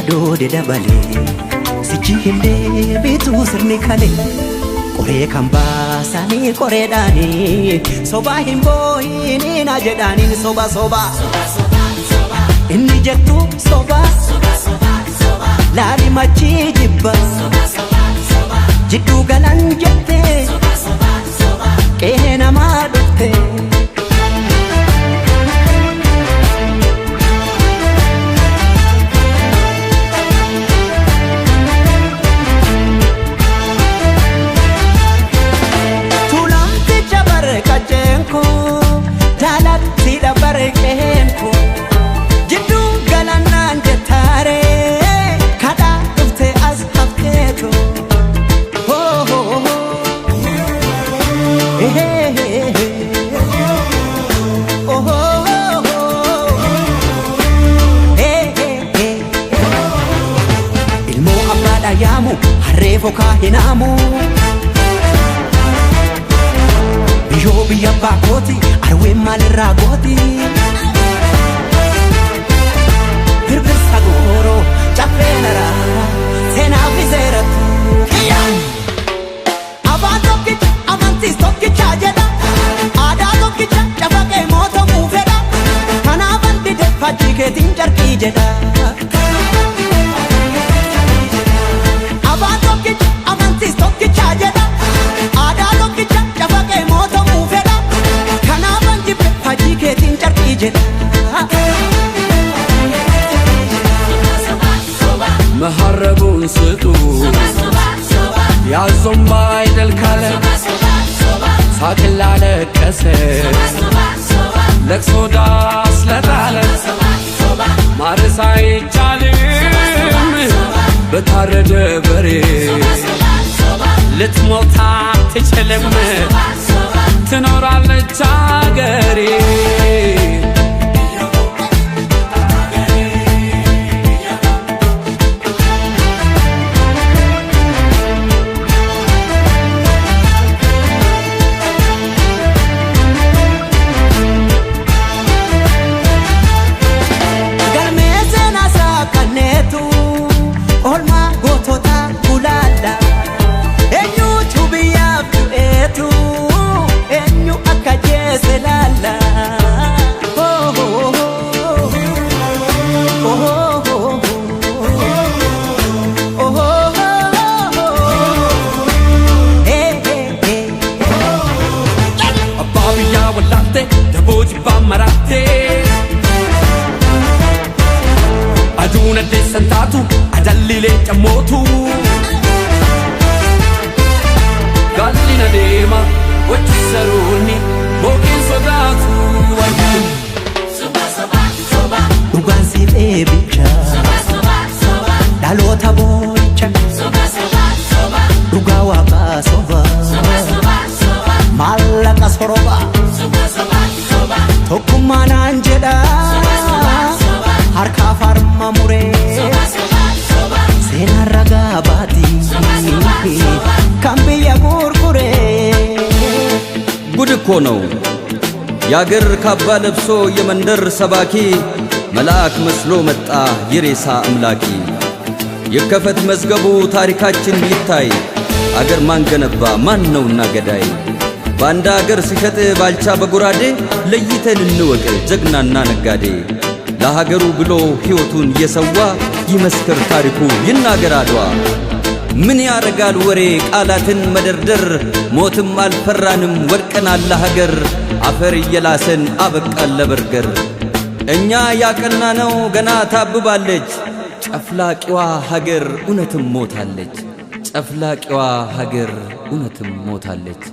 yaadode dabale sichi hinde bitu sirni kale qore kan baasani qoreedhaani soba himboyini na jedhaani soba inni jettu soba laali machi jibba jiddu galan jette qe'ee namaa dhufte yamu harreefo kaahinamu biyoo biyya baakoti arween maalirraa gooti birbirsa gooroo caffeenara seenaaf iseeratu abaan tokkicha amantiis tokkicha jedha aadaa tokkicha cafaqee mootamuu fedha kanaafan dide fakkii keetiin carqii jedha መሐረቡን ስጡ ያዞም ባይደል ካለ ሳቅላ ለቀሰ ለቅሶ ዳስ ለጣለ ማረስ አይቻልም በታረደ በሬ ልትሞት አትችልም ትኖራለች አገሬ aduna desantatu adallile chamotu gallina dema wachisaruni bokin sodatu soba ugan si bebicha soba dalota boicha soba ugawa ba soba malaka soroba soba tokumana anjeda harka farma mure sena raga bati kambiya gurgure ጉድ እኮ ነው ያገር ካባ ለብሶ የመንደር ሰባኪ መልአክ መስሎ መጣ የሬሳ አምላኪ የከፈት መዝገቡ ታሪካችን ይታይ አገር ማን ገነባ ማን ነውና ገዳይ ባንዳ አገር ሲሸጥ ባልቻ በጉራዴ ለይተን እንወቅ ጀግናና ነጋዴ ለሀገሩ ብሎ ሕይወቱን የሰዋ ይመስክር ታሪኩ ይናገር አድዋ ምን ያረጋል ወሬ ቃላትን መደርደር ሞትም አልፈራንም ወድቀናል ለሀገር አፈር እየላሰን አበቃል ለበርገር እኛ ያቀናነው ገና ታብባለች ጨፍላቂዋ ሀገር እውነትም ሞታለች ጨፍላቂዋ ሀገር እውነትም ሞታለች